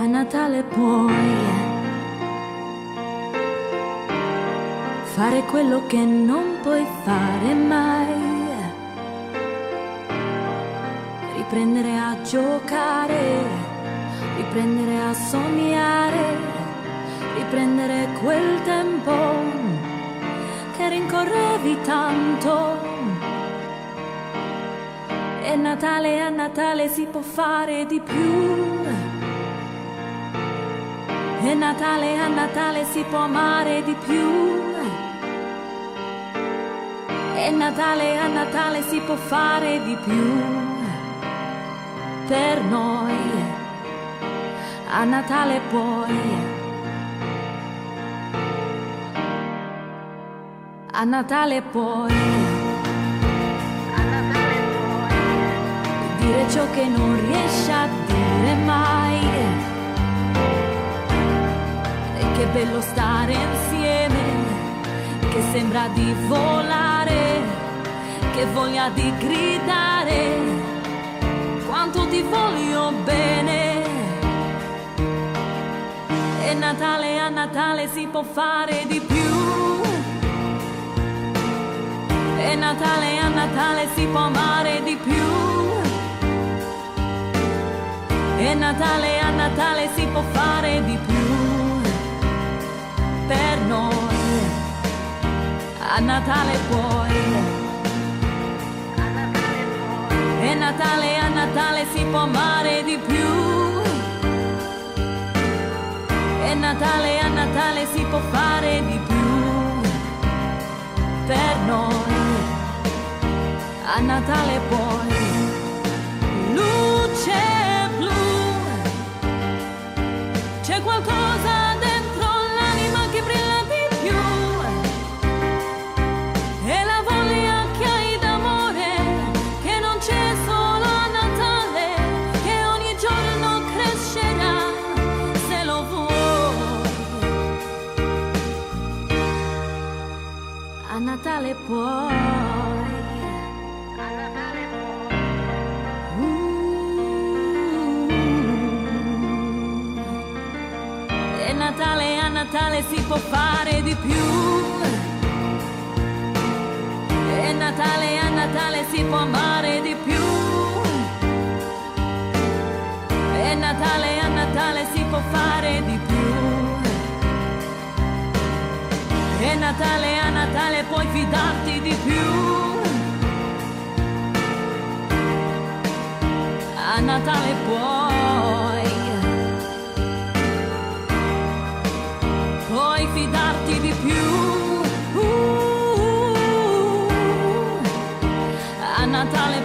A Natale puoi fare quello che non puoi fare mai, riprendere a giocare, riprendere a sognare, riprendere quel tempo che rincorrevi tanto. E Natale, a Natale si può fare di più. E Natale, a Natale si può amare di più. E Natale, a Natale si può fare di più. Per noi, a Natale puoi. A Natale puoi. Dire ciò che non riesci a dire mai. E che bello stare insieme, che sembra di volare, che voglia di gridare quanto ti voglio bene. E Natale, a Natale si può fare di più. E Natale, a Natale si può amare di più. E Natale, a Natale si può fare di più. Per noi, a Natale puoi. E Natale, a Natale si può amare di più. E Natale, a Natale si può fare di più. Per noi, a Natale puoi. Luce blu, c'è qualcosa dentro l'anima che brilla di più. E la voglia che hai d'amore, che non c'è solo a Natale, che ogni giorno crescerà se lo vuoi. A Natale puoi. E Natale, a Natale si può fare di più. E Natale, a Natale si può amare di più. E Natale, a Natale si può fare di più. E Natale, a Natale puoi fidarti di più. A Natale puoi. Puoi fidarti di più. A Natale